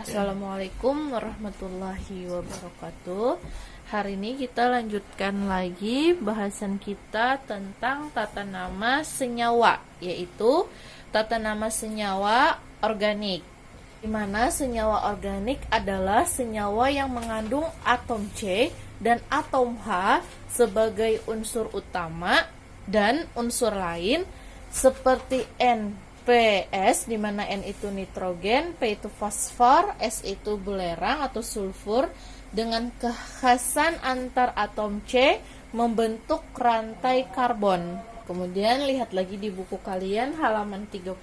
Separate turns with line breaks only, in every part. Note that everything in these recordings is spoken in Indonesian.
Assalamualaikum warahmatullahi wabarakatuh. Hari ini kita lanjutkan lagi bahasan kita tentang tata nama senyawa, yaitu tata nama senyawa organik. Di mana senyawa organik adalah senyawa yang mengandung atom C dan atom H sebagai unsur utama dan unsur lain seperti NPS, di mana N itu nitrogen, P itu fosfor, S itu belerang atau sulfur, dengan kekhasan antar atom C membentuk rantai karbon. Kemudian lihat lagi di buku kalian halaman 30.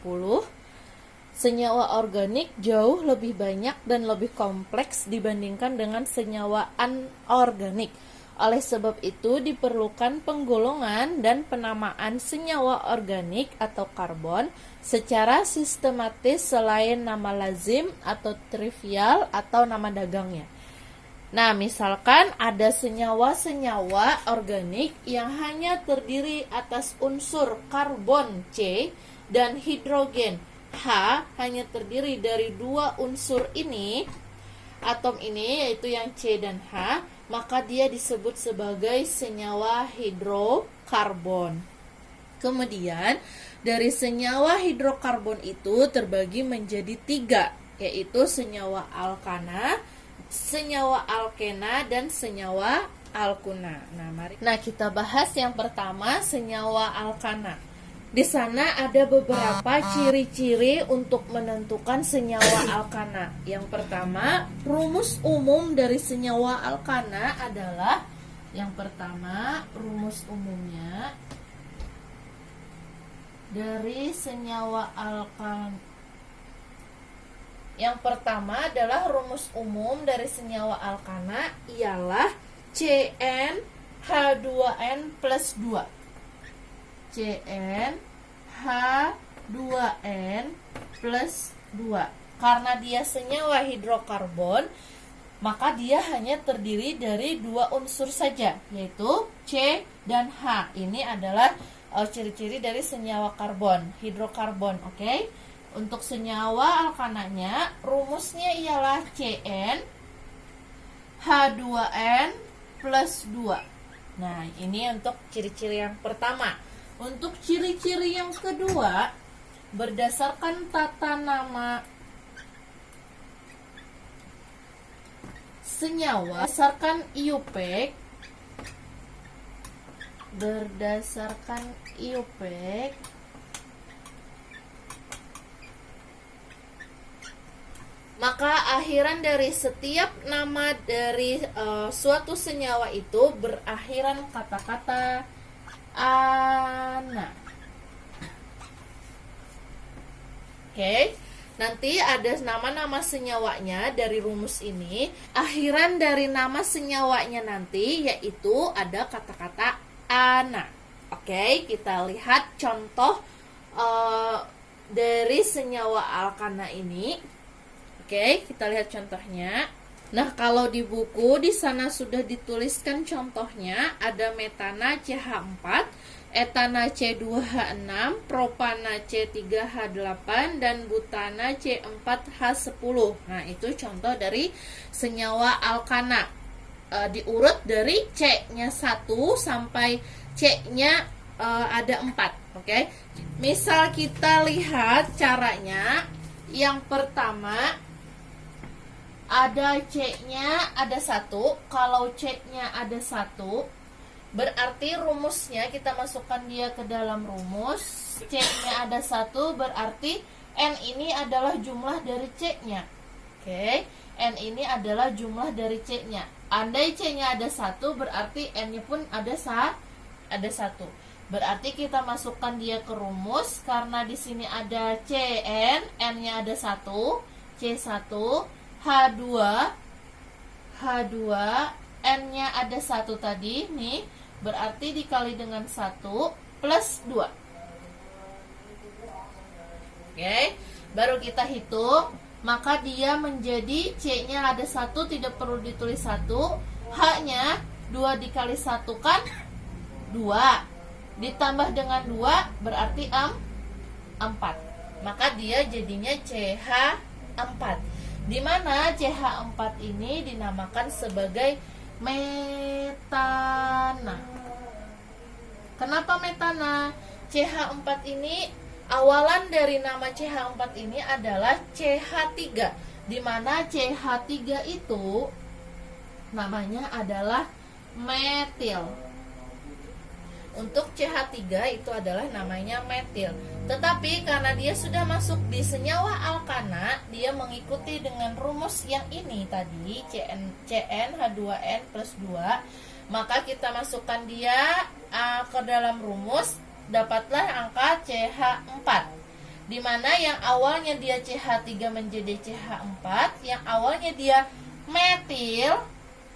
Senyawa organik jauh lebih banyak dan lebih kompleks dibandingkan dengan senyawa anorganik. Oleh sebab itu diperlukan penggolongan dan penamaan senyawa organik atau karbon secara sistematis selain nama lazim atau trivial atau nama dagangnya. Nah, misalkan ada senyawa-senyawa organik yang hanya terdiri atas unsur karbon C dan hidrogen H, hanya terdiri dari dua unsur ini, atom ini yaitu yang C dan H, maka dia disebut sebagai senyawa hidrokarbon. Kemudian dari senyawa hidrokarbon itu terbagi menjadi 3, yaitu senyawa alkana, senyawa alkena, dan senyawa alkuna. Nah, kita bahas yang pertama, senyawa alkana. Di sana ada beberapa ciri-ciri untuk menentukan senyawa alkana. Yang pertama, rumus umum dari senyawa alkana adalah yang pertama, rumus umumnya dari senyawa alkana. Yang pertama adalah rumus umum dari senyawa alkana ialah CnH2n plus 2. CnH2n plus 2. Karena dia senyawa hidrokarbon, maka dia hanya terdiri dari dua unsur saja, yaitu C dan H. Ini adalah ciri-ciri dari senyawa karbon, hidrokarbon, oke? Untuk senyawa alkananya, rumusnya ialah Cn H2n plus 2. Nah, ini untuk ciri-ciri yang pertama. Untuk ciri-ciri yang kedua, berdasarkan tata nama senyawa berdasarkan IUPAC, maka akhiran dari setiap nama dari suatu senyawa itu berakhiran kata-kata ana. Oke, nanti ada nama-nama senyawanya dari rumus ini. Akhiran dari nama senyawanya nanti yaitu ada kata-kata ana. Oke, kita lihat contoh dari senyawa alkana ini. Oke, kita lihat contohnya. Nah, kalau di buku di sana sudah dituliskan contohnya, ada metana CH4, etana C2H6, propana C3H8, dan butana C4H10. Nah, itu contoh dari senyawa alkana. Diurut dari C-nya 1 sampai C-nya ada 4. Oke. Misal kita lihat caranya. Yang pertama, ada C-nya ada 1. Kalau C-nya ada 1, berarti rumusnya kita masukkan dia ke dalam rumus. C-nya ada 1 berarti N ini adalah jumlah dari C-nya. Oke, N ini adalah jumlah dari C-nya. Andai C-nya ada 1 berarti N-nya pun ada 1. Berarti kita masukkan dia ke rumus. Karena di sini ada Cn, N-nya ada 1, C1, H2, N-nya ada 1 tadi, nih, berarti dikali dengan 1 plus 2. Oke, baru kita hitung, maka dia menjadi C-nya ada 1, tidak perlu ditulis 1, H-nya 2 dikali 1 kan 2, ditambah dengan 2 berarti 4. Maka dia jadinya CH4. di mana CH4 ini dinamakan sebagai metana. Kenapa metana? CH4 ini, awalan dari nama CH4 ini adalah CH3, di mana CH3 itu namanya adalah metil. Untuk CH3 itu adalah namanya metil. Tetapi karena dia sudah masuk di senyawa alkana, dia mengikuti dengan rumus yang ini tadi, CnH2n plus 2, maka kita masukkan dia ke dalam rumus, dapatlah angka CH4, di mana yang awalnya dia CH3 menjadi CH4, yang awalnya dia metil,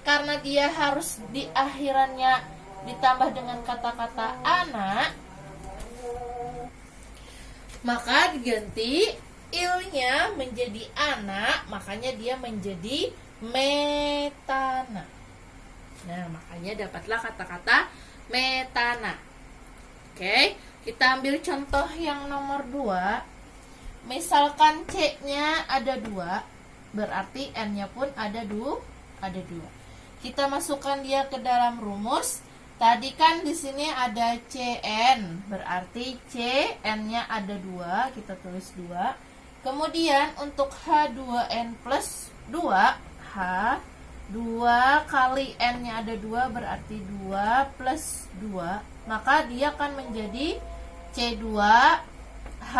karena dia harus di akhirannya ditambah dengan kata-kata ana, maka diganti ilnya menjadi ana, makanya dia menjadi metana. Nah, makanya dapatlah kata-kata metana. Oke, kita ambil contoh yang nomor 2. Misalkan C-nya ada 2, berarti N-nya pun ada 2. Kita masukkan dia ke dalam rumus. Tadi kan di sini ada Cn, berarti Cn-nya ada 2, kita tulis 2. Kemudian untuk H2n plus 2, H 2 kali N-nya ada 2, berarti 2 plus 2. Maka dia akan menjadi C2 H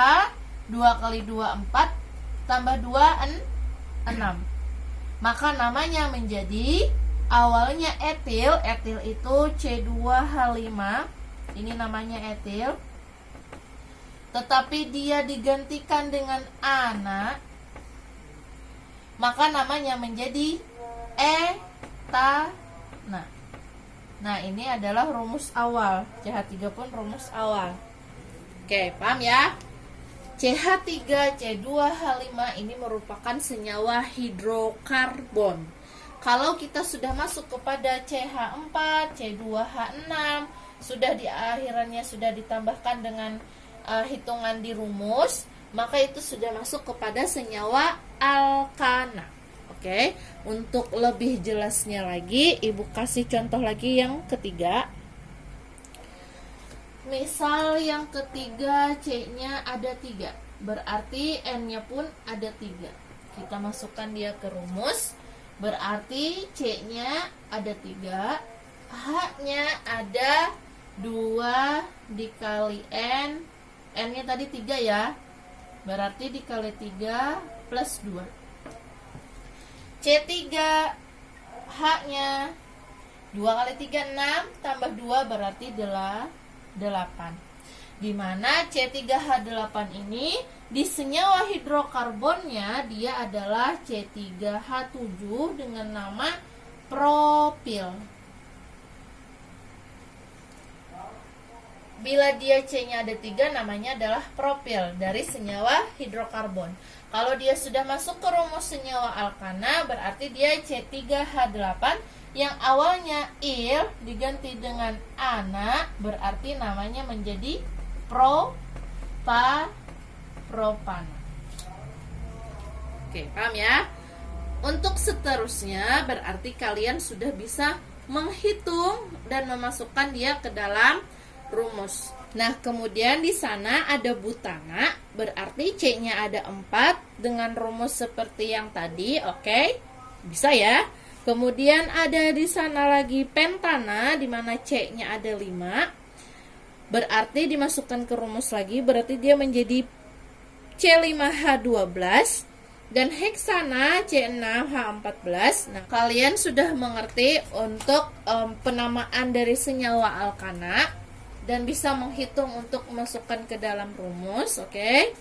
2 kali 2 4 tambah 2 6. Maka namanya menjadi awalnya etil. Etil itu C2H5. Ini namanya etil. Tetapi dia digantikan dengan ana, maka namanya menjadi etana. Nah, ini adalah rumus awal. CH3 pun rumus awal. Oke, paham ya? CH3, C2H5 ini merupakan senyawa hidrokarbon. Kalau kita sudah masuk kepada CH4, C2H6, sudah di akhirannya sudah ditambahkan dengan hitungan di rumus, maka itu sudah masuk kepada senyawa alkana. Oke, untuk lebih jelasnya lagi, Ibu kasih contoh lagi yang ketiga. Misal yang ketiga C-nya ada 3, berarti N-nya pun ada 3. Kita masukkan dia ke rumus, berarti C-nya ada 3, H-nya ada 2 dikali N, N-nya tadi 3 ya, berarti dikali 3 plus 2. C3, H-nya 2 kali 3 6, tambah 2 berarti 8. Dimana C3H8 ini di senyawa hidrokarbonnya dia adalah C3H7 dengan nama propil. Bila dia C-nya ada 3, namanya adalah propil dari senyawa hidrokarbon. Kalau dia sudah masuk ke rumus senyawa alkana, berarti dia C3H8 yang awalnya il diganti dengan ana, berarti namanya menjadi propana. Oke, paham ya? Untuk seterusnya berarti kalian sudah bisa menghitung dan memasukkan dia ke dalam rumus. Nah, kemudian di sana ada butana, berarti C-nya ada 4 dengan rumus seperti yang tadi, oke? Bisa ya? Kemudian ada di sana lagi pentana, di mana C-nya ada 5. Berarti dimasukkan ke rumus lagi, berarti dia menjadi C5H12. Dan heksana C6H14. Nah, kalian sudah mengerti untuk penamaan dari senyawa alkana dan bisa menghitung untuk memasukkan ke dalam rumus, oke?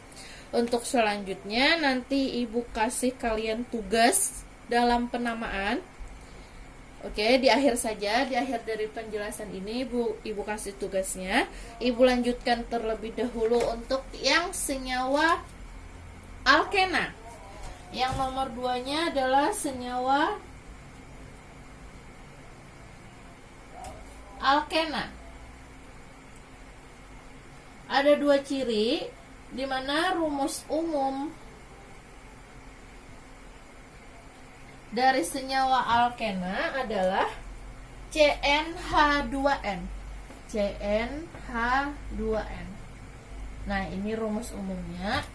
Untuk selanjutnya nanti Ibu kasih kalian tugas dalam penamaan. Oke, di akhir saja, di akhir dari penjelasan ini Ibu kasih tugasnya. Ibu lanjutkan terlebih dahulu untuk yang senyawa alkena. Yang nomor 2-nya adalah senyawa alkena. Ada 2 ciri, di mana rumus umum dari senyawa alkena adalah CnH2n. CnH2n. Nah, ini rumus umumnya.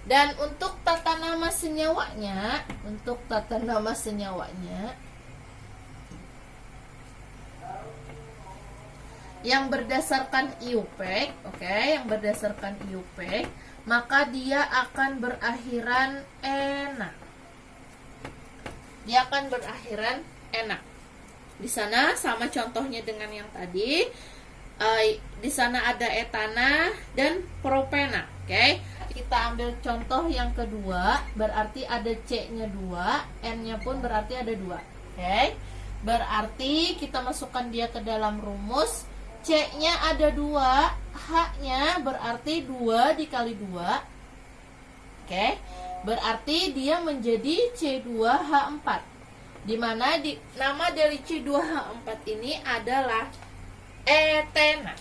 Dan untuk tata nama senyawanya, yang berdasarkan IUPAC, yang berdasarkan IUPAC, maka dia akan berakhiran ena. Di sana sama contohnya dengan yang tadi. Di sana ada etana dan propena. Kita ambil contoh yang kedua, berarti ada C-nya 2, N-nya pun berarti ada 2. Berarti kita masukkan dia ke dalam rumus. C-nya ada 2, H-nya berarti 2 dikali 2. Berarti dia menjadi C2H4. Dimana nama dari C2H4 ini adalah etena.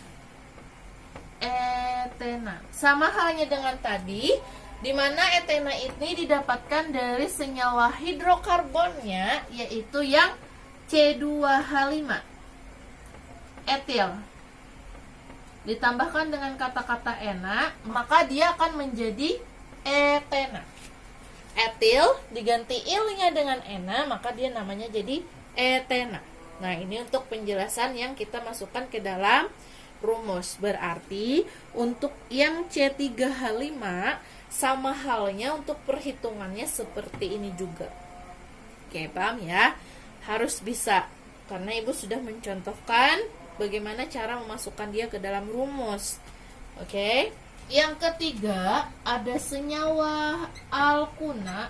Sama halnya dengan tadi, di mana etena ini didapatkan dari senyawa hidrokarbonnya, yaitu yang C2H5, etil. Ditambahkan dengan kata-kata ena, maka dia akan menjadi etena. Etil diganti ilnya dengan ena, maka dia namanya jadi etena. Nah, ini untuk penjelasan yang kita masukkan ke dalam rumus. Berarti untuk yang C3H5 sama halnya untuk perhitungannya seperti ini juga. Paham ya? Harus bisa, karena Ibu sudah mencontohkan bagaimana cara memasukkan dia ke dalam rumus. Yang ketiga, ada senyawa alkuna,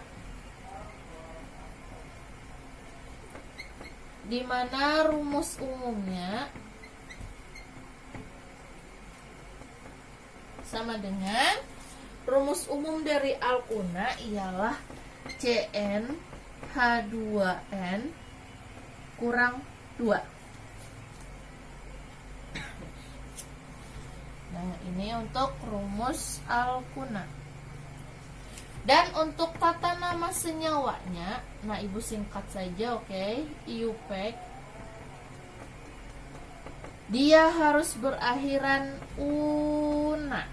di mana rumus umumnya sama dengan rumus umum dari alkuna ialah CnH2n kurang 2. Nah, ini untuk rumus alkuna. Dan untuk tata nama senyawanya, nah Ibu singkat saja, IUPAC. Dia harus berakhiran una.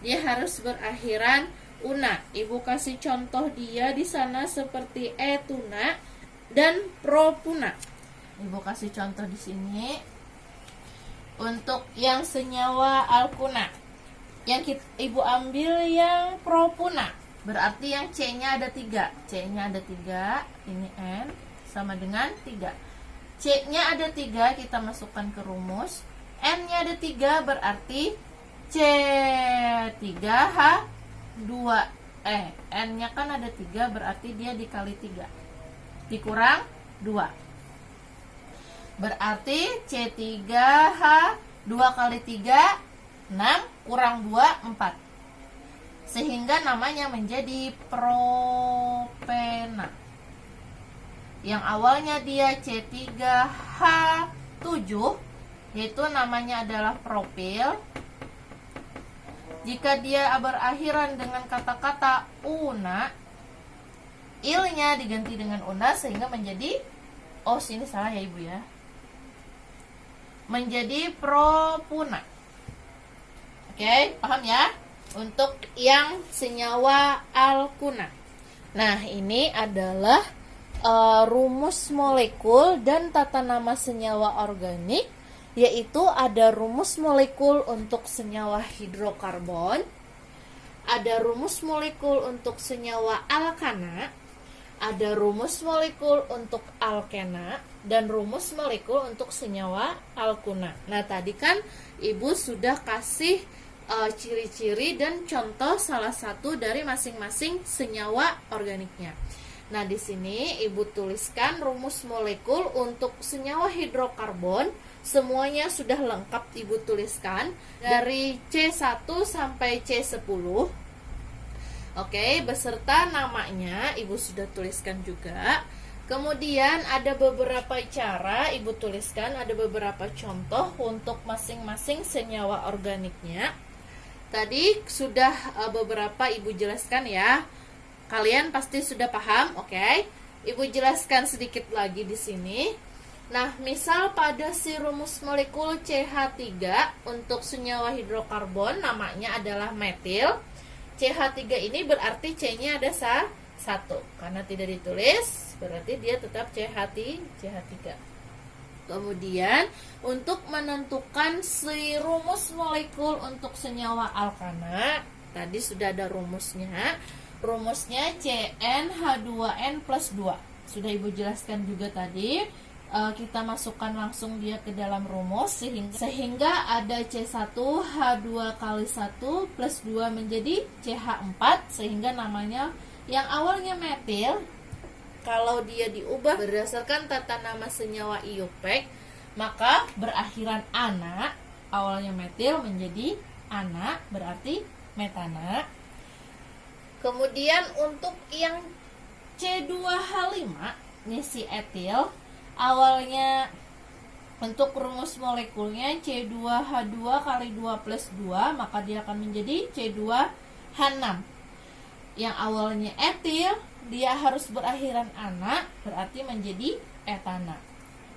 Dia harus berakhiran una. Ibu kasih contoh dia di sana seperti etuna dan propuna. Ibu kasih contoh di sini. Untuk yang senyawa alkuna, yang Ibu ambil yang propuna, berarti yang C-nya ada 3. C-nya ada 3, ini N sama dengan 3. C-nya ada 3, kita masukkan ke rumus. N-nya ada 3, berarti C3H2. N-nya kan ada 3, berarti dia dikali 3 dikurang 2. Berarti C3H 2 kali 3 6 kurang 2 4. Sehingga namanya menjadi propena. Yang awalnya dia C3H7, yaitu namanya adalah propil. Jika dia berakhiran dengan kata-kata una, ilnya diganti dengan una sehingga menjadi, sini salah ya Ibu ya, menjadi propuna. Paham ya? Untuk yang senyawa alkuna. Nah, ini adalah rumus molekul dan tata nama senyawa organik, yaitu ada rumus molekul untuk senyawa hidrokarbon, ada rumus molekul untuk senyawa alkana, ada rumus molekul untuk alkena, dan rumus molekul untuk senyawa alkuna. Nah, tadi kan Ibu sudah kasih ciri-ciri dan contoh salah satu dari masing-masing senyawa organiknya. Nah, di sini Ibu tuliskan rumus molekul untuk senyawa hidrokarbon. Semuanya sudah lengkap Ibu tuliskan dari C1 sampai C10. Beserta namanya Ibu sudah tuliskan juga. Kemudian ada beberapa cara Ibu tuliskan, ada beberapa contoh untuk masing-masing senyawa organiknya. Tadi sudah beberapa Ibu jelaskan ya. Kalian pasti sudah paham, oke? Ibu jelaskan sedikit lagi di sini. Nah, misal pada si rumus molekul CH3 untuk senyawa hidrokarbon namanya adalah metil. CH3 ini berarti C-nya ada 1. Karena tidak ditulis, berarti dia tetap CH3. Kemudian, untuk menentukan si rumus molekul untuk senyawa alkana, tadi sudah ada rumusnya. Rumusnya CnH2n plus 2. Sudah Ibu jelaskan juga tadi. Kita masukkan langsung dia ke dalam rumus sehingga ada C1H2 kali 1 plus 2 menjadi CH4, sehingga namanya yang awalnya metil, kalau dia diubah berdasarkan tata nama senyawa IUPAC, maka berakhiran ana, awalnya metil menjadi ana, berarti metana. Kemudian untuk yang C2H5, ini si etil, awalnya untuk rumus molekulnya C2H2 kali 2 plus 2, maka dia akan menjadi C2H6. Yang awalnya etil, dia harus berakhiran ana, berarti menjadi etana.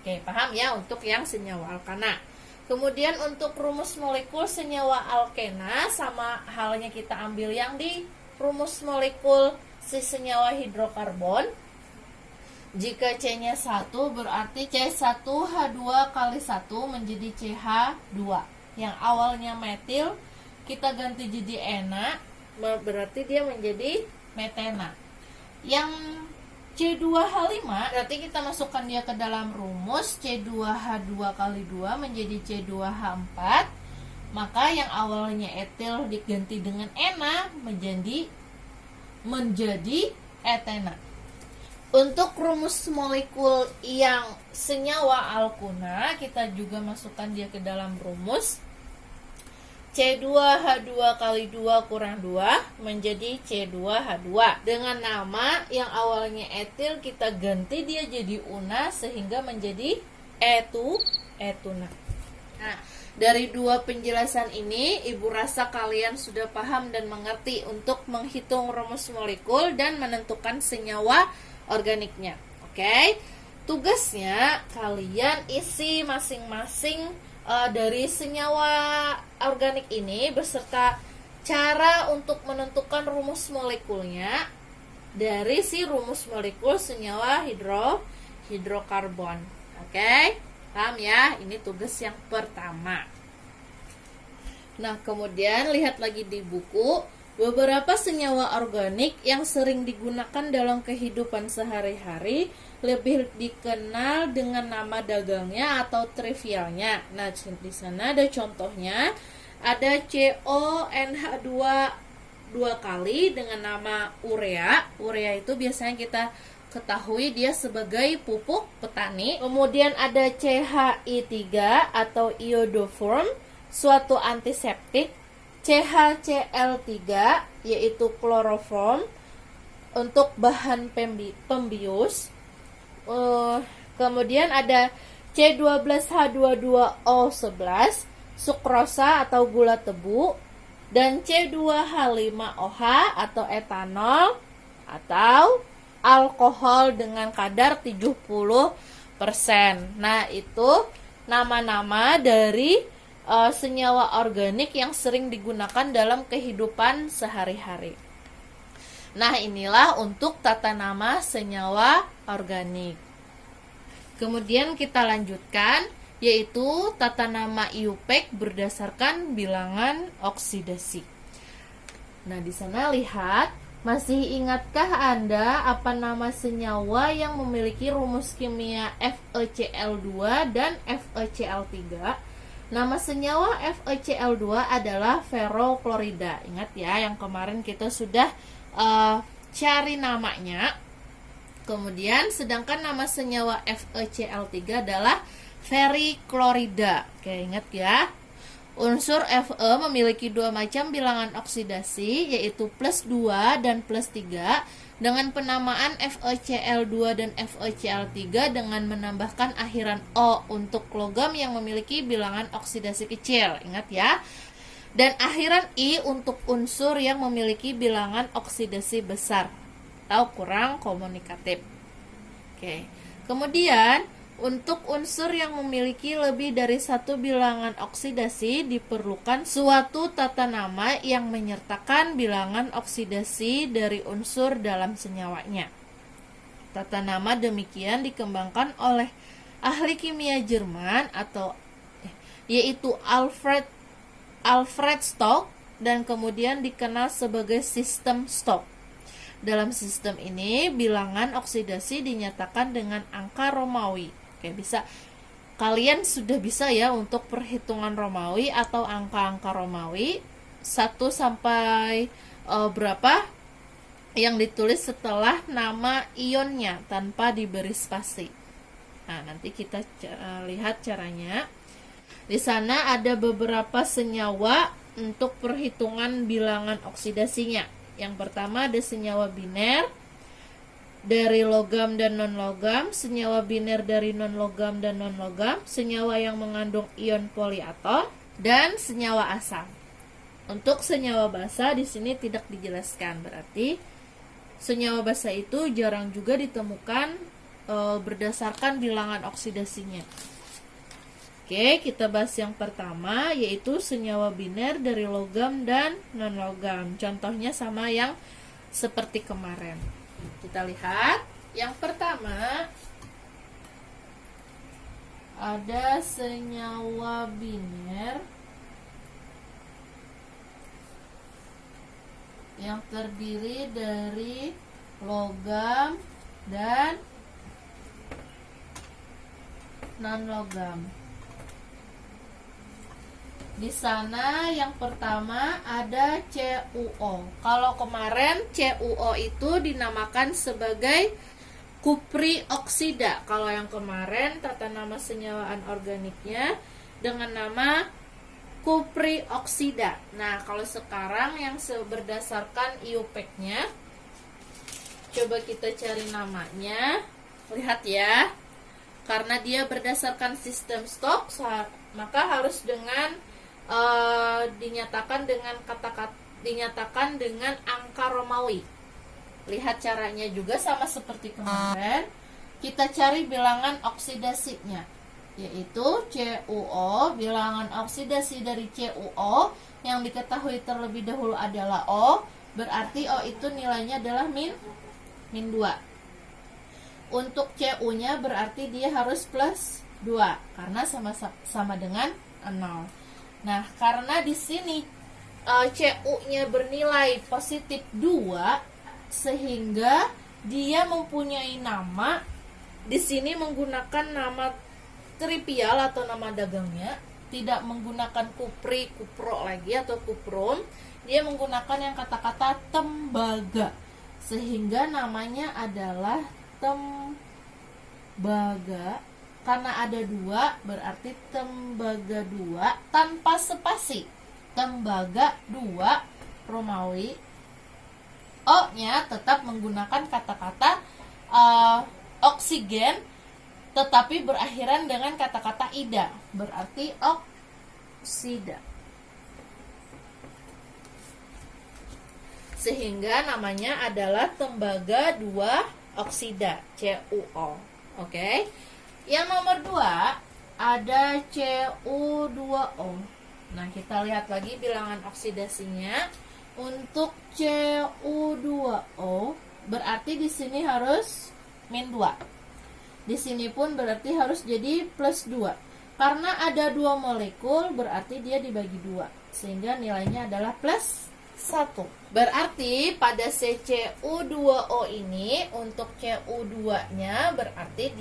Oke, paham ya untuk yang senyawa alkana. Kemudian untuk rumus molekul senyawa alkena, sama halnya kita ambil yang di rumus molekul si senyawa hidrokarbon. Jika C-nya 1, berarti C1H2 kali 1 menjadi CH2. Yang awalnya metil, kita ganti jadi ena, berarti dia menjadi metena. Yang C2H5, berarti kita masukkan dia ke dalam rumus C2H2 kali 2 menjadi C2H4. Maka yang awalnya etil diganti dengan ena menjadi etena. Untuk rumus molekul yang senyawa alkuna, kita juga masukkan dia ke dalam rumus C2H2 kali 2 kurang 2 menjadi C2H2. Dengan nama yang awalnya etil, kita ganti dia jadi una sehingga menjadi etuna. Nah, dari dua penjelasan ini, Ibu rasa kalian sudah paham dan mengerti untuk menghitung rumus molekul dan menentukan senyawa organiknya. Oke? Tugasnya kalian isi masing-masing dari senyawa organik ini beserta cara untuk menentukan rumus molekulnya dari si rumus molekul senyawa hidrokarbon. Oke? Paham ya? Ini tugas yang pertama. Nah, kemudian lihat lagi di buku beberapa senyawa organik yang sering digunakan dalam kehidupan sehari-hari, lebih dikenal dengan nama dagangnya atau trivialnya. Nah, di sana ada contohnya. Ada CONH2 2 kali dengan nama urea. Urea itu biasanya kita ketahui dia sebagai pupuk petani. Kemudian ada CHI3 atau iodoform, suatu antiseptik. CHCl3 yaitu kloroform untuk bahan pembius. Kemudian ada C12H22O11 sukrosa atau gula tebu, dan C2H5OH atau etanol atau alkohol dengan kadar 70%. Nah, itu nama-nama dari senyawa organik yang sering digunakan dalam kehidupan sehari-hari. Nah, inilah untuk tata nama senyawa organik. Kemudian kita lanjutkan, yaitu tata nama IUPAC berdasarkan bilangan oksidasi. Nah, di sana lihat, masih ingatkah Anda apa nama senyawa yang memiliki rumus kimia FeCl2 dan FeCl3? Nama senyawa FeCl2 adalah ferroklorida. Ingat ya, yang kemarin kita sudah cari namanya. Kemudian sedangkan nama senyawa FeCl3 adalah ferriklorida. Oke, ingat ya. Unsur Fe memiliki dua macam bilangan oksidasi, yaitu plus 2 dan plus 3, dengan penamaan FeCl2 dan FeCl3 dengan menambahkan akhiran O untuk logam yang memiliki bilangan oksidasi kecil. Ingat ya. Dan akhiran I untuk unsur yang memiliki bilangan oksidasi besar. atau kurang komunikatif. Oke. Kemudian, untuk unsur yang memiliki lebih dari satu bilangan oksidasi diperlukan suatu tata nama yang menyertakan bilangan oksidasi dari unsur dalam senyawanya. Tata nama demikian dikembangkan oleh ahli kimia Jerman yaitu Alfred Stock dan kemudian dikenal sebagai sistem Stock. Dalam sistem ini, bilangan oksidasi dinyatakan dengan angka Romawi. Oke, kalian sudah bisa ya untuk perhitungan Romawi atau angka-angka Romawi 1 sampai berapa yang ditulis setelah nama ionnya tanpa diberi spasi. Nah, nanti kita lihat caranya. Di sana ada beberapa senyawa untuk perhitungan bilangan oksidasinya. Yang pertama ada senyawa biner dari logam dan non-logam, senyawa biner dari non-logam dan non-logam, senyawa yang mengandung ion poliatom, dan senyawa asam. Untuk senyawa basa di sini tidak dijelaskan, berarti senyawa basa itu jarang juga ditemukan berdasarkan bilangan oksidasinya. Oke, kita bahas yang pertama, yaitu senyawa biner dari logam dan non-logam. Contohnya sama yang seperti kemarin. Kita lihat, yang pertama ada senyawa biner yang terdiri dari logam dan non-logam. Di sana yang pertama ada CuO. Kalau kemarin CuO itu dinamakan sebagai kupri oksida. Kalau yang kemarin tata nama senyawa anorganiknya dengan nama kupri oksida. Nah, kalau sekarang yang berdasarkan IUPAC-nya, coba kita cari namanya. Lihat ya. Karena dia berdasarkan sistem Stock, maka harus dengan dinyatakan dengan angka Romawi. Lihat caranya juga sama seperti kemarin. Kita cari bilangan oksidasinya, yaitu CuO. Bilangan oksidasi dari CuO yang diketahui terlebih dahulu adalah O, berarti O itu nilainya adalah min 2. Untuk Cu-nya berarti dia harus plus 2 karena sama dengan 0. Nah, karena di sini Cu-nya bernilai positif 2, sehingga dia mempunyai nama. Di sini menggunakan nama trivial atau nama dagangnya, tidak menggunakan kupri, kupro lagi atau kuprum. Dia menggunakan yang kata-kata tembaga, sehingga namanya adalah tembaga. Karena ada 2, berarti tembaga 2 tanpa spasi. Tembaga 2 Romawi. O-nya tetap menggunakan kata-kata oksigen, tetapi berakhiran dengan kata-kata ida, berarti oksida. Sehingga namanya adalah tembaga 2 oksida, CuO. Oke. Yang nomor 2 ada Cu2O. Nah, kita lihat lagi bilangan oksidasinya. Untuk Cu2O berarti di sini harus min 2. Di sini pun berarti harus jadi plus 2. Karena ada 2 molekul berarti dia dibagi 2, sehingga nilainya adalah plus 1. Berarti pada Cu2O ini untuk Cu2-nya berarti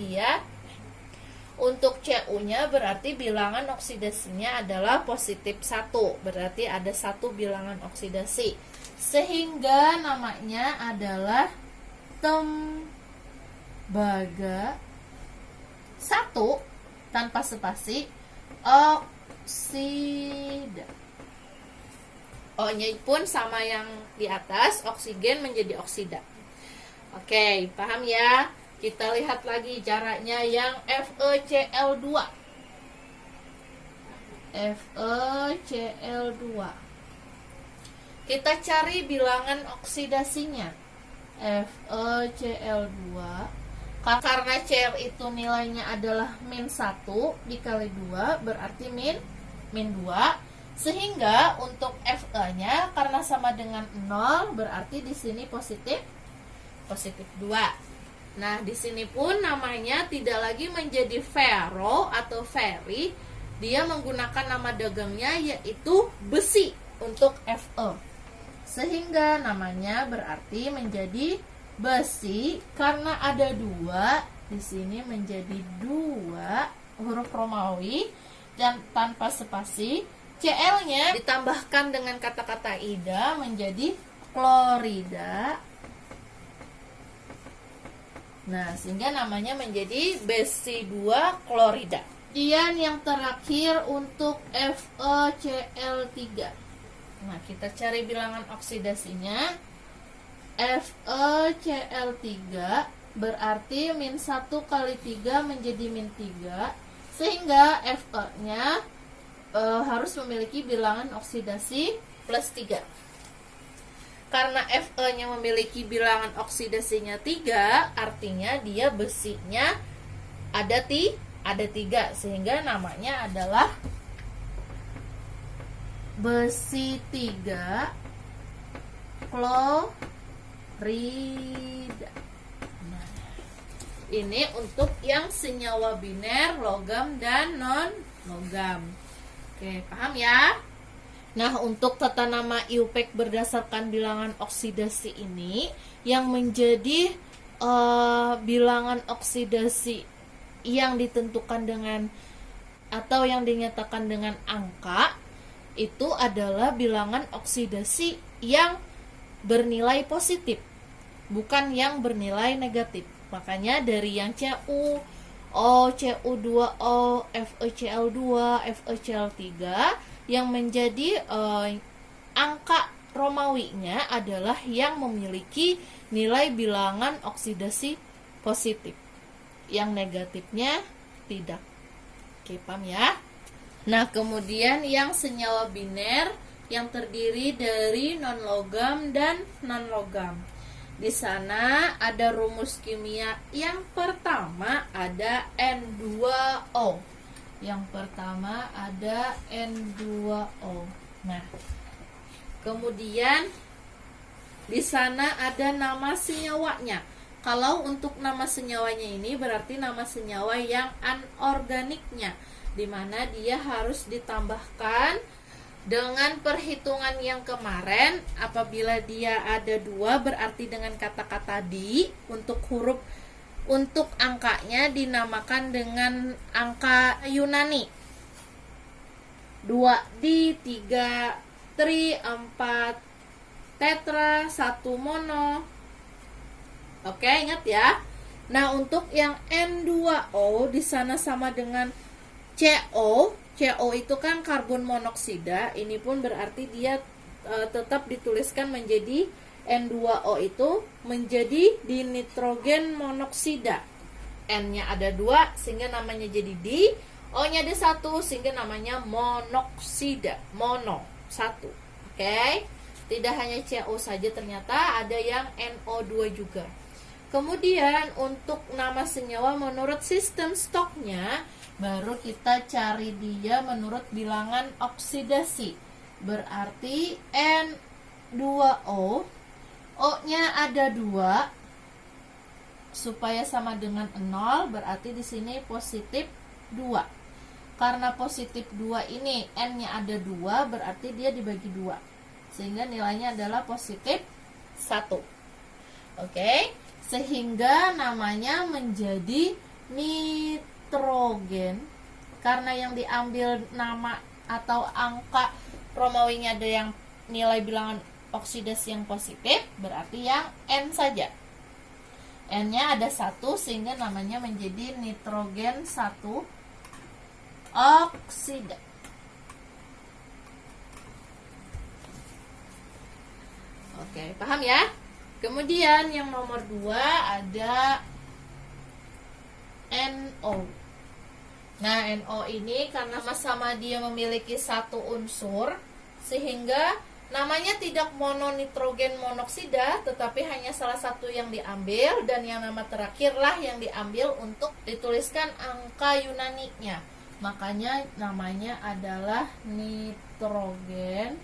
untuk Cu-nya berarti bilangan oksidasinya adalah positif 1. Berarti ada 1 bilangan oksidasi. Sehingga namanya adalah tembaga 1 tanpa spasi oksida. O-nya pun sama yang di atas, oksigen menjadi oksida. Oke, paham ya? Kita lihat lagi caranya yang FeCl2. FeCl2. Kita cari bilangan oksidasinya. FeCl2. Karena Cl itu nilainya adalah -1 dikali 2 berarti min 2. Sehingga untuk Fe-nya karena sama dengan 0 berarti di sini positif 2. Nah, di sini pun namanya tidak lagi menjadi ferro atau ferri, dia menggunakan nama dagangnya yaitu besi untuk Fe. Sehingga namanya berarti menjadi besi karena ada 2, di sini menjadi 2 huruf Romawi dan tanpa spasi. Cl-nya ditambahkan dengan kata-kata ida menjadi klorida. Nah, sehingga namanya menjadi besi 2 klorida. Kemudian yang terakhir untuk FeCl3. Nah, kita cari bilangan oksidasinya. FeCl3 berarti -1 kali 3 menjadi -3. Sehingga Fe-nya harus memiliki bilangan oksidasi +3. Karena Fe-nya memiliki bilangan oksidasinya 3, artinya dia besinya ada 3, sehingga namanya adalah besi 3 klorida. Nah, ini untuk yang senyawa biner, logam dan non-logam. Oke, paham ya? Nah, untuk tata nama IUPAC berdasarkan bilangan oksidasi ini, yang menjadi bilangan oksidasi yang ditentukan dengan atau yang dinyatakan dengan angka, itu adalah bilangan oksidasi yang bernilai positif, bukan yang bernilai negatif. Makanya dari yang Cu, O, Cu2O, FeCl2, FeCl3, yang menjadi angka Romawinya adalah yang memiliki nilai bilangan oksidasi positif. Yang negatifnya tidak. Oke, paham ya? Nah, kemudian yang senyawa biner yang terdiri dari non-logam dan non-logam. Di sana ada rumus kimia. Yang pertama ada N2O. Yang pertama ada N2O. Nah, kemudian di sana ada nama senyawanya. Kalau untuk nama senyawanya ini berarti nama senyawa yang anorganiknya, di mana dia harus ditambahkan dengan perhitungan yang kemarin. Apabila dia ada 2 berarti dengan kata-kata di, untuk angkanya dinamakan dengan angka Yunani. 2 di, 3 tri, 4 tetra, 1 mono. Oke, ingat ya. Nah, untuk yang N2O di sana sama dengan CO. CO itu kan karbon monoksida. Ini pun berarti dia tetap dituliskan menjadi N2O itu menjadi dinitrogen monoksida. N-nya ada 2 sehingga namanya jadi di, O-nya ada 1 sehingga namanya monoksida, mono 1. Oke. Tidak hanya CO saja, ternyata ada yang NO2 juga. Kemudian untuk nama senyawa menurut sistem stoknya, baru kita cari dia menurut bilangan oksidasi. Berarti N2O, O-nya ada 2, supaya sama dengan 0, berarti di sini positif 2. Karena positif 2 ini N-nya ada 2, berarti dia dibagi 2, sehingga nilainya adalah positif 1. Oke, sehingga namanya menjadi nitrogen. Karena yang diambil nama atau angka Romawinya ada yang nilai bilangan oksidasi yang positif, berarti yang N saja. N-nya ada 1 sehingga namanya menjadi nitrogen 1 oksida. Oke, paham ya? Kemudian yang nomor 2 ada NO. Nah, NO ini karena sama dia memiliki 1 unsur, sehingga Namanya tidak mononitrogen monoksida, tetapi hanya salah satu yang diambil, dan yang nama terakhirlah yang diambil untuk dituliskan angka Yunaninya. Makanya namanya adalah nitrogen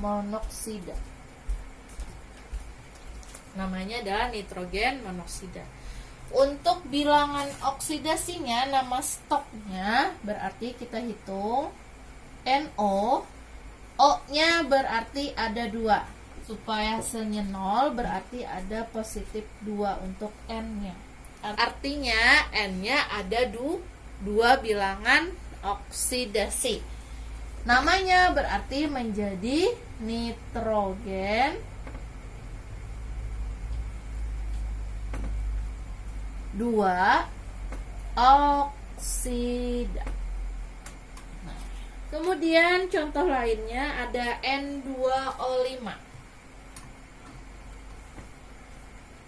monoksida. Namanya adalah nitrogen monoksida. Untuk bilangan oksidasinya, nama stoknya berarti kita hitung NO. O-nya berarti ada 2. Supaya hasilnya 0 berarti ada positif 2 untuk N-nya. Artinya N-nya ada 2 bilangan oksidasi. Namanya berarti menjadi nitrogen dua oksida. Nah, kemudian contoh lainnya ada N2O5.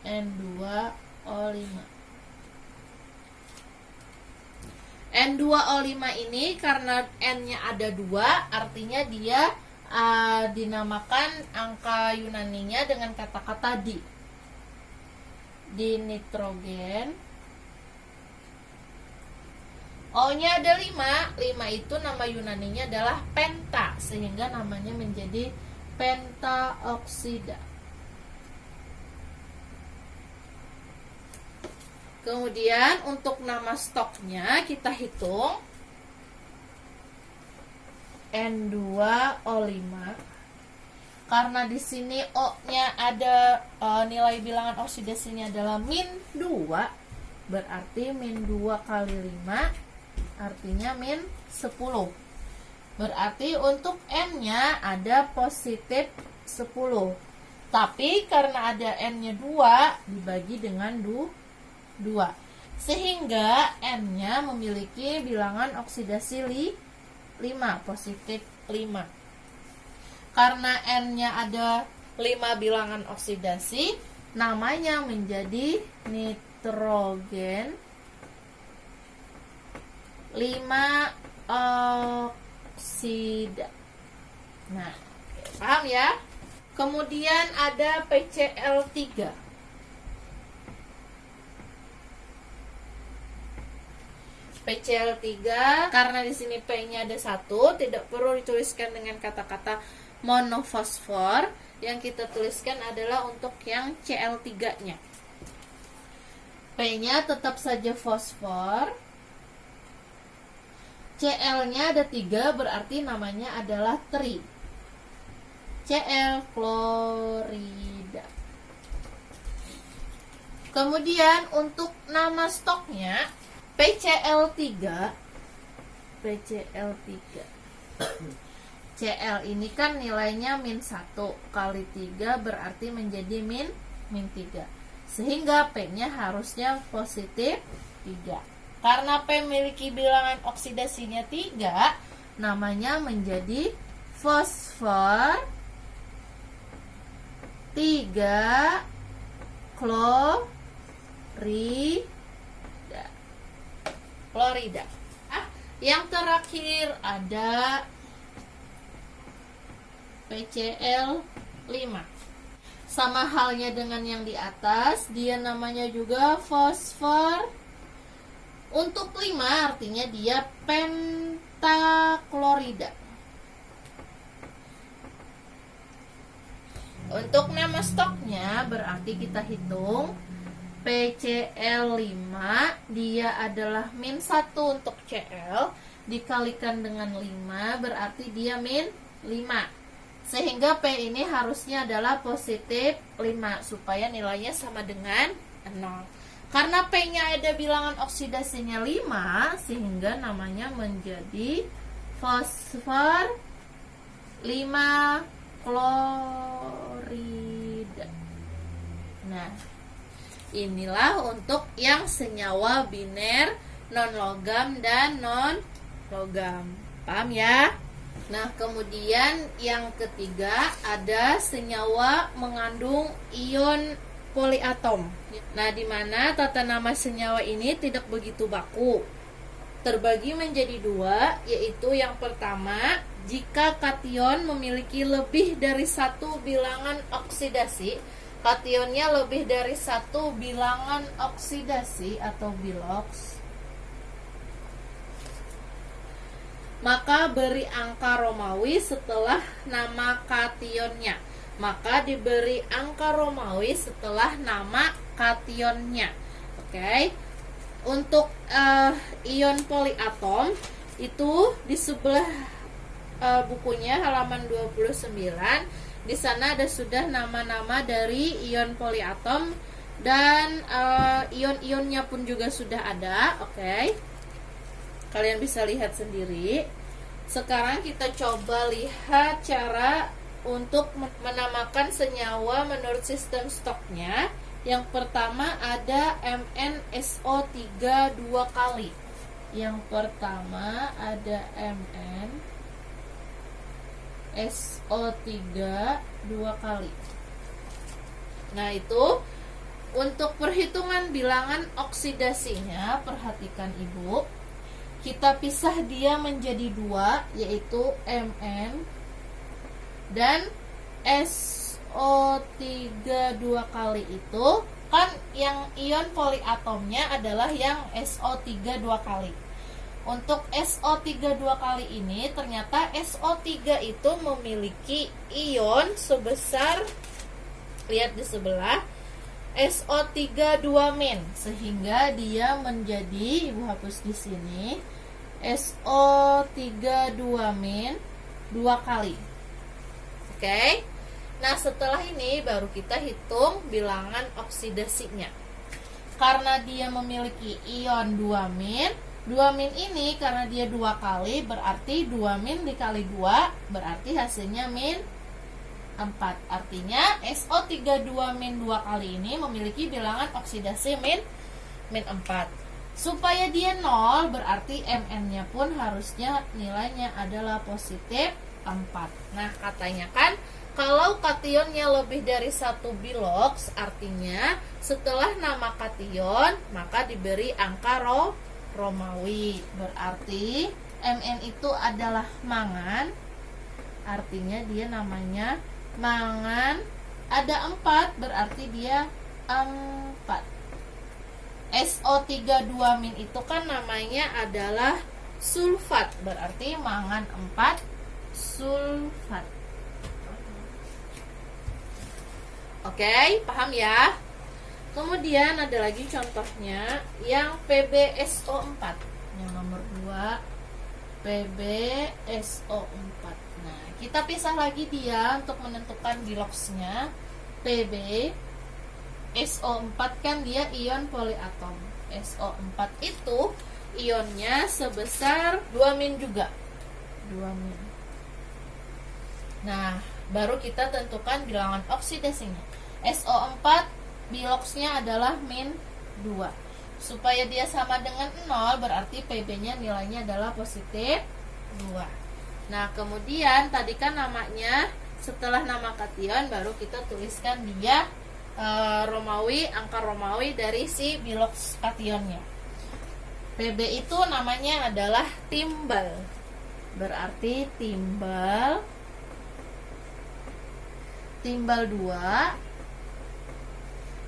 N2O5. N2O5 ini karena N-nya ada 2, artinya dia dinamakan angka Yunaninya dengan kata-kata di nitrogen. O-nya ada 5. 5 itu nama Yunaninya adalah penta, sehingga namanya menjadi pentaoksida. Kemudian untuk nama stoknya kita hitung N2O5. Karena di sini O-nya ada nilai bilangan oksidasinya adalah -2, berarti -2 kali 5 artinya -10. Berarti untuk N-nya ada positif 10. Tapi karena ada N-nya 2 dibagi dengan 2, sehingga N-nya memiliki bilangan oksidasi 5, positif 5. Karena N-nya ada 5 bilangan oksidasi, namanya menjadi nitrogen 5 oksida. Nah, paham ya? Kemudian ada PCl3. PCl3 karena di sini P-nya ada 1, tidak perlu dituliskan dengan kata-kata monofosfor. Yang kita tuliskan adalah untuk yang Cl3-nya. P-nya tetap saja fosfor. Cl-nya ada 3, berarti namanya adalah tri. Cl klorida. Kemudian untuk nama stoknya PCl3. Cl ini kan nilainya -1 kali 3 berarti menjadi -3. Sehingga P-nya harusnya positif 3. Karena P memiliki bilangan oksidasinya 3, namanya menjadi fosfor 3 klorida. Yang terakhir ada PCl5. Sama halnya dengan yang di atas, dia namanya juga fosfor. Untuk 5 artinya dia pentaklorida. Untuk nama stoknya berarti kita hitung PCl5, dia adalah -1 untuk Cl, dikalikan dengan 5 berarti dia -5. Sehingga P ini harusnya adalah positif 5 supaya nilainya sama dengan 0. Karena P-nya ada bilangan oksidasinya 5, sehingga namanya menjadi fosfor 5 klorida. Nah, inilah untuk yang senyawa biner, non-logam dan non-logam. Paham ya? Nah, kemudian yang ketiga ada senyawa mengandung ion poliatom. Nah, di mana tata nama senyawa ini tidak begitu baku. terbagi menjadi dua, yaitu yang pertama, jika kation memiliki lebih dari satu bilangan oksidasi, kationnya lebih dari satu bilangan oksidasi atau biloks, maka beri angka Romawi setelah nama kationnya. Maka diberi angka Romawi setelah nama kationnya. Oke. Untuk ion poliatom itu di sebelah bukunya halaman 29, di sana ada sudah nama-nama dari ion poliatom dan ion-ionnya pun juga sudah ada. Oke. Kalian bisa lihat sendiri. Sekarang kita coba lihat cara untuk menamakan senyawa menurut sistem stoknya. Yang pertama ada MnSO3 dua kali. Yang pertama ada MnSO3 dua kali. Nah, itu untuk perhitungan bilangan oksidasinya, perhatikan Ibu. Kita pisah dia menjadi dua, yaitu Mn dan SO3 dua kali itu kan yang ion poliatomnya adalah yang SO3 dua kali. Untuk SO3 dua kali ini ternyata SO3 itu memiliki ion sebesar, lihat di sebelah, SO3 2-, sehingga dia menjadi, Ibu hapus di sini, SO3 2- dua kali. Oke. Nah, setelah ini baru kita hitung bilangan oksidasinya. Karena dia memiliki ion 2-, 2- ini karena dia dua kali, berarti 2- dikali 2 berarti hasilnya -4. Artinya SO3 2- dua kali ini memiliki bilangan oksidasi -4. Supaya dia 0 berarti Mn-nya pun harusnya nilainya adalah positif 4. Nah, katanya kan kalau kationnya lebih dari satu biloks, artinya setelah nama kation maka diberi angka Romawi. Berarti Mn itu adalah mangan, artinya dia namanya mangan. Ada 4 berarti dia 4. SO3 2- itu kan namanya adalah sulfat, berarti mangan 4 sulfat. Oke, paham ya? Kemudian ada lagi contohnya yang PbSO4. Yang nomor 2, PbSO4. Nah, kita pisah lagi dia untuk menentukan biloksnya. PbSO4 kan dia ion poliatom. SO4 itu ionnya sebesar 2- juga. 2-. Nah, baru kita tentukan bilangan oksidasinya. SO4 biloksnya adalah -2. Supaya dia sama dengan 0 berarti Pb-nya nilainya adalah positif 2. Nah, kemudian tadi kan namanya setelah nama kation baru kita tuliskan dia Romawi, angka Romawi dari si biloks kationnya. Pb itu namanya adalah timbal. Berarti timbal 2.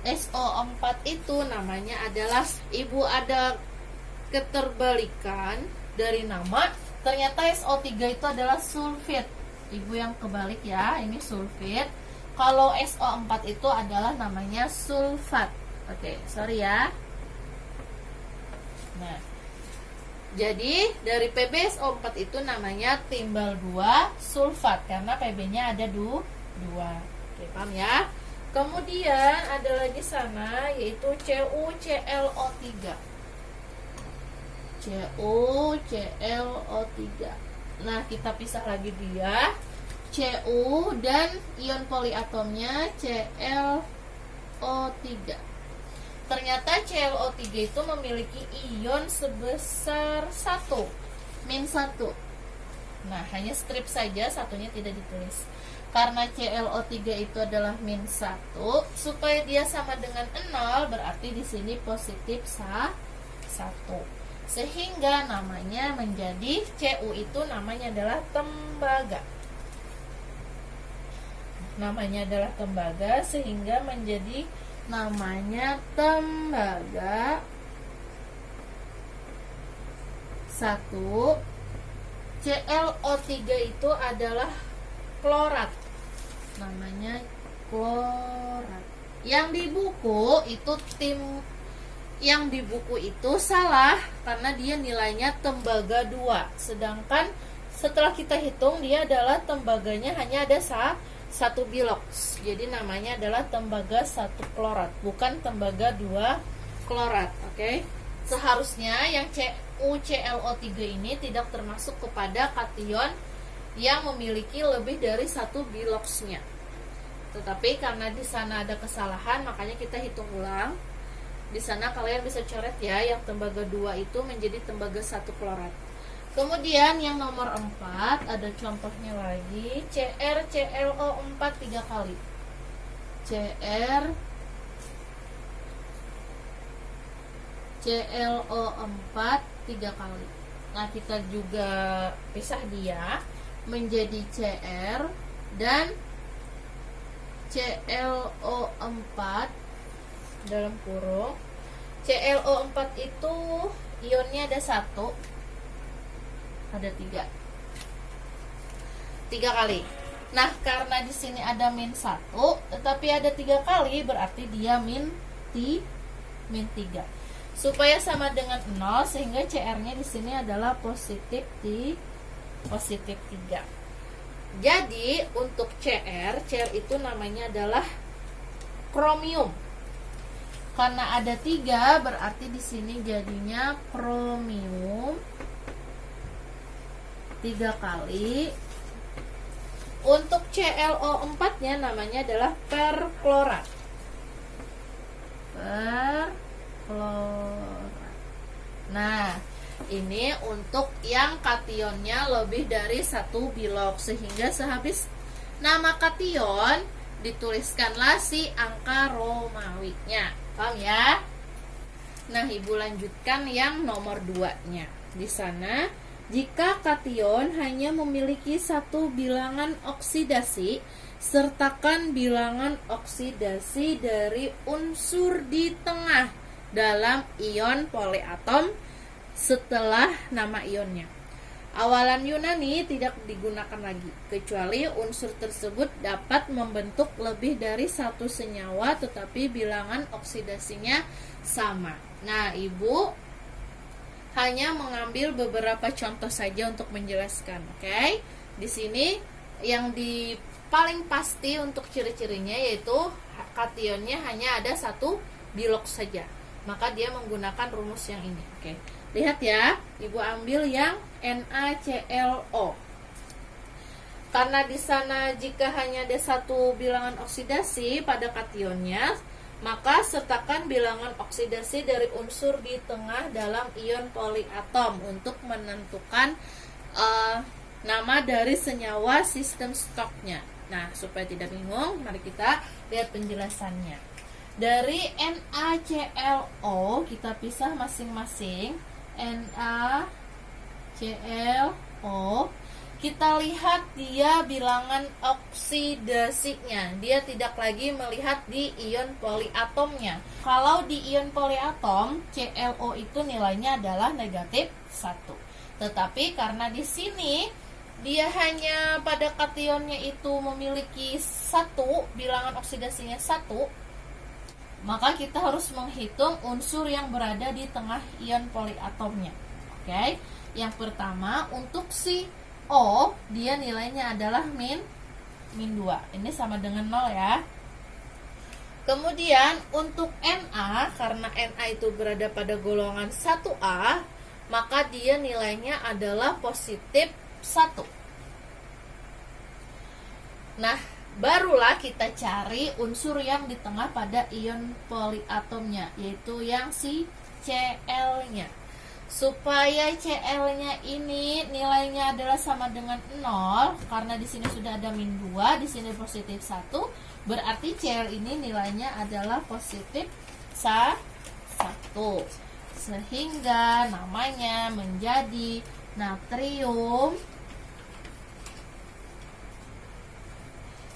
SO4 itu namanya adalah, Ibu ada keterbalikan dari nama. Ternyata SO3 itu adalah sulfit. Ibu yang kebalik ya, ini sulfit. Kalau SO4 itu adalah namanya sulfat. Oke, sorry ya. Nah, jadi dari PbSO4 itu namanya timbal 2 sulfat karena Pb-nya ada 2. Oke, paham ya? Kemudian ada lagi sana yaitu CuClO3. CuClO3. Nah, kita pisah lagi dia. Cu dan ion poliatomnya ClO3. Ternyata ClO3 itu memiliki ion sebesar 1, -1. Nah, hanya strip saja, satunya tidak ditulis. Karena ClO3 itu adalah -1, supaya dia sama dengan 0, berarti di sini positif 1. sehingga namanya menjadi Cu itu namanya adalah tembaga. Namanya adalah tembaga sehingga menjadi namanya tembaga. 1. ClO3 itu adalah klorat. Namanya klorat. Yang di buku itu salah karena dia nilainya tembaga 2. Sedangkan setelah kita hitung dia adalah tembaganya hanya ada satu biloks. Jadi namanya adalah tembaga 1 klorat, bukan tembaga 2 klorat. Oke. Seharusnya yang CuClO3 ini tidak termasuk kepada kation yang memiliki lebih dari 1 biloksnya. Tetapi karena di sana ada kesalahan, makanya kita hitung ulang. Di sana kalian bisa coret ya, yang tembaga 2 itu menjadi tembaga 1 klorat. Kemudian yang nomor 4 ada contohnya lagi, CrClO4 3 kali. CrClO4 3 kali. Nah, kita juga pisah dia menjadi Cr dan ClO4 dalam kurung. ClO4 itu ionnya ada 1, ada 3 kali. Nah, karena di sini ada -1, tetapi ada 3 kali, berarti dia -3. Supaya sama dengan 0, sehingga CR-nya di sini adalah positif 3. Jadi untuk CR itu namanya adalah kromium. Karena ada 3, berarti di sini jadinya kromium 3 kali. Untuk ClO4-nya namanya adalah perklorat. Nah, ini untuk yang kationnya lebih dari 1 bilok, sehingga sehabis nama kation dituliskanlah si angka Romawinya. Paham ya? Nah, Ibu lanjutkan yang nomor 2-nya. Di sana, jika kation hanya memiliki 1 bilangan oksidasi, sertakan bilangan oksidasi dari unsur di tengah dalam ion polyatom setelah nama ionnya. Awalan Yunani tidak digunakan lagi, kecuali unsur tersebut dapat membentuk lebih dari 1 senyawa tetapi bilangan oksidasinya sama. Nah, Ibu hanya mengambil beberapa contoh saja untuk menjelaskan. Oke. Di sini yang di paling pasti untuk ciri-cirinya yaitu kationnya hanya ada 1 bilok saja. Maka dia menggunakan rumus yang ini. Oke. Lihat ya, Ibu ambil yang NaClO. Karena di sana jika hanya ada 1 bilangan oksidasi pada kationnya, maka sertakan bilangan oksidasi dari unsur di tengah dalam ion polyatom untuk menentukan nama dari senyawa sistem stoknya. Nah, supaya tidak bingung, mari kita lihat penjelasannya. Dari NaClO kita pisah masing-masing. NaClO, kita lihat dia bilangan oksidasinya. Dia tidak lagi melihat di ion polyatomnya. Kalau di ion polyatom, ClO itu nilainya adalah negatif 1. Tetapi karena di sini dia hanya pada kationnya itu memiliki 1, bilangan oksidasinya 1, maka kita harus menghitung unsur yang berada di tengah ion polyatomnya. Oke. Yang pertama, untuk si O, dia nilainya adalah min 2. Ini sama dengan 0 ya. Kemudian untuk Na, karena Na itu berada pada golongan 1A, maka dia nilainya adalah positif 1. Nah, barulah kita cari unsur yang di tengah pada ion polyatomnya, yaitu yang si Cl-nya. Supaya Cl-nya ini nilainya adalah sama dengan 0, karena di sini sudah ada min 2, di sini positif 1, berarti Cl ini nilainya adalah positif 1. sehingga namanya menjadi natrium.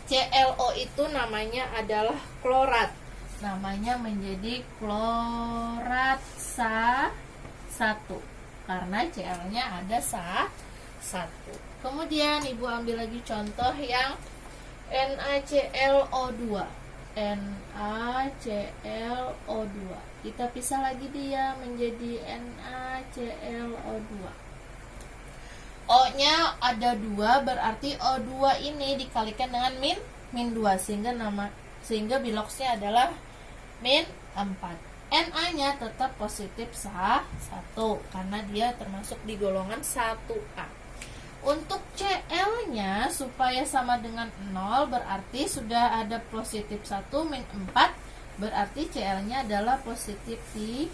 ClO itu namanya adalah klorat, namanya menjadi klorat satu karena Cl-nya ada satu. Kemudian Ibu ambil lagi contoh yang NaClO2. NaClO2. Kita pisah lagi dia menjadi NaClO2. O-nya ada 2, berarti O2 ini dikalikan dengan min 2 sehingga biloxnya adalah min 4. Na-nya tetap positif 1 karena dia termasuk di golongan 1A. Untuk Cl-nya supaya sama dengan 0 berarti sudah ada positif 1 min 4, berarti Cl-nya adalah positif 3.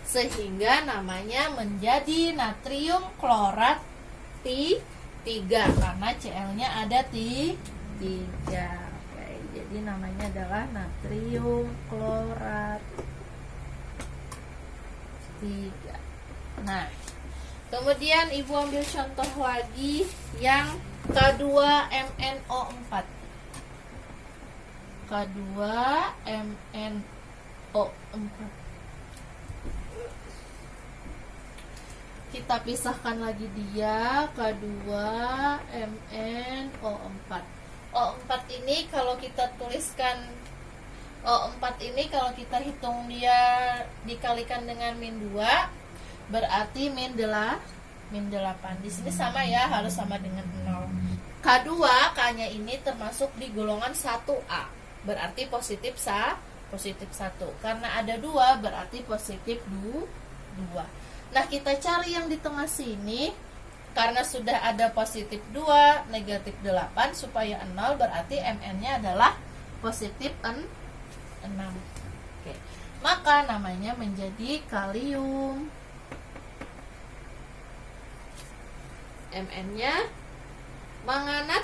Sehingga namanya menjadi natrium klorat 3 karena Cl-nya ada 3. Oke, jadi namanya adalah natrium klorat 3. Nah, kemudian Ibu ambil contoh lagi yang K2MnO4. K2MnO4. Kita pisahkan lagi dia K2MnO4. O4 ini kalau kita tuliskan O4 ini kalau kita hitung dia dikalikan dengan min 2 berarti min 8. Di sini sama ya, harus sama dengan 0. K2 K-nya ini termasuk di golongan 1A. Berarti positif 1. Karena ada 2 berarti positif 2. Nah, kita cari yang di tengah sini. Karena sudah ada positif 2, negatif 8, supaya 0 berarti Mn-nya adalah positif 6. Oke. Maka namanya menjadi kalium. Mn-nya manganat.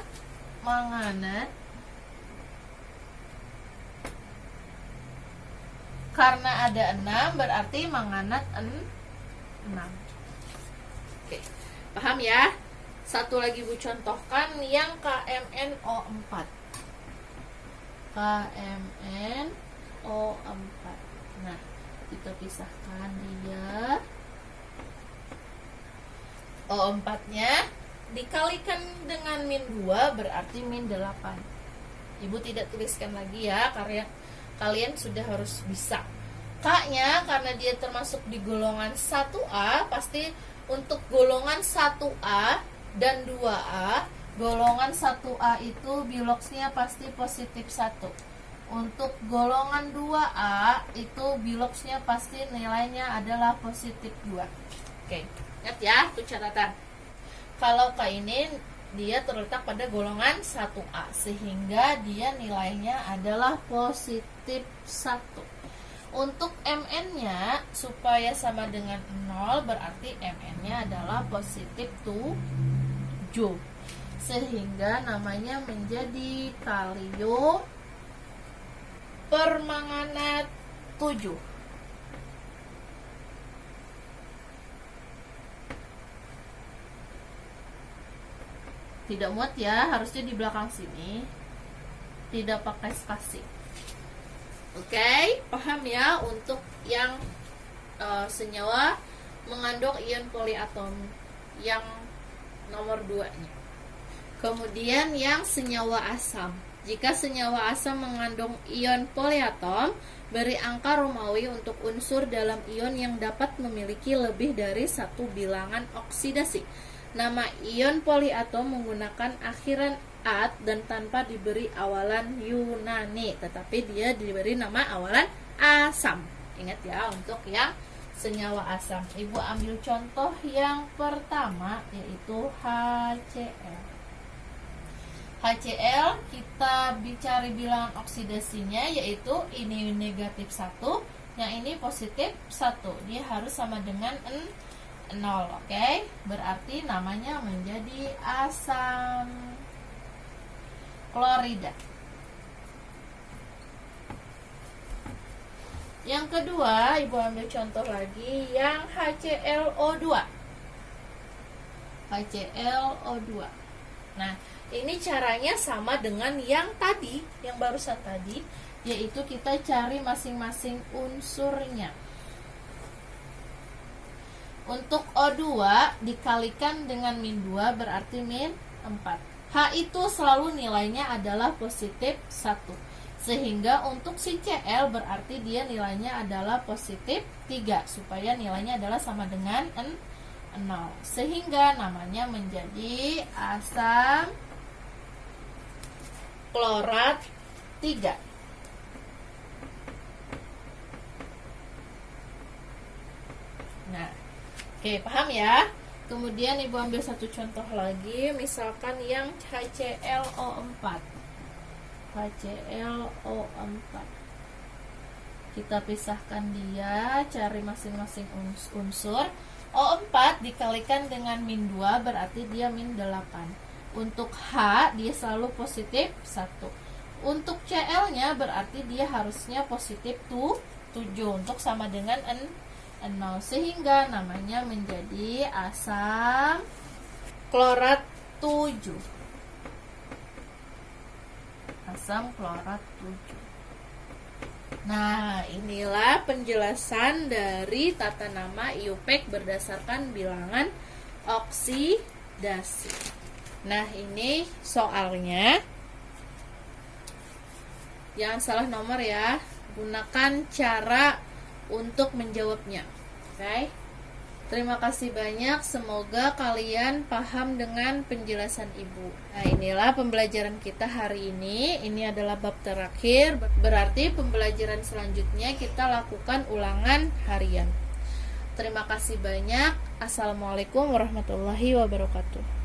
Karena ada 6 berarti manganat 6. Oke, paham ya? Satu lagi Bu contohkan yang KMnO4. KMnO4. Nah, kita pisahkan dia. O4-nya dikalikan dengan min 2 berarti min 8. Ibu tidak tuliskan lagi ya, karena kalian sudah harus bisa. K-nya karena dia termasuk di golongan 1A, pasti untuk golongan 1A dan 2A, golongan 1A itu biloxnya pasti positif 1. Untuk golongan 2A itu biloxnya pasti nilainya adalah positif 2. Oke, ingat ya, itu catatan. Kalau K ini dia terletak pada golongan 1A sehingga dia nilainya adalah positif 1. Untuk Mn-nya supaya sama dengan 0 berarti Mn-nya adalah positif 7. Sehingga namanya menjadi kalium permanganat 7. Tidak muat ya, harusnya di belakang sini. Tidak pakai spasi. Oke, paham ya untuk yang senyawa mengandung ion poliatom yang nomor 2-nya. Kemudian yang senyawa asam. Jika senyawa asam mengandung ion poliatom, beri angka Romawi untuk unsur dalam ion yang dapat memiliki lebih dari satu bilangan oksidasi. Nama ion poliatom menggunakan akhiran at dan tanpa diberi awalan Yunani, tetapi dia diberi nama awalan asam. Ingat ya untuk yang senyawa asam. Ibu ambil contoh yang pertama yaitu HCl. HCl kita bicara bilangan oksidasinya yaitu ini negatif 1, yang ini positif 1. Dia harus sama dengan 0, oke? Berarti namanya menjadi asam klorida. Yang kedua, Ibu ambil contoh lagi yang HClO2. HClO2. Nah, ini caranya sama dengan yang tadi, yang barusan tadi, yaitu kita cari masing-masing unsurnya. Untuk O2 dikalikan dengan min 2 berarti min 4. H itu selalu nilainya adalah positif 1. Sehingga untuk si Cl berarti dia nilainya adalah positif 3. Supaya nilainya adalah sama dengan 0. Sehingga namanya menjadi asam klorat 3. Nah, oke, paham ya? Kemudian Ibu ambil satu contoh lagi, misalkan yang HClO4. HClO4. Kita pisahkan dia, cari masing-masing unsur. O4 dikalikan dengan min 2 berarti dia min 8. Untuk H dia selalu positif 1. Untuk Cl-nya berarti dia harusnya positif 7 untuk sama dengan 0, sehingga namanya menjadi asam klorat 7. Asam klorat 7. Nah, inilah penjelasan dari tata nama IUPAC berdasarkan bilangan oksidasi. Nah, ini soalnya. Jangan salah nomor ya. Gunakan cara untuk menjawabnya. Oke. Terima kasih banyak. Semoga kalian paham dengan penjelasan Ibu. Nah, inilah pembelajaran kita hari ini. Ini adalah bab terakhir. Berarti pembelajaran selanjutnya kita lakukan ulangan harian. Terima kasih banyak. Assalamualaikum warahmatullahi wabarakatuh.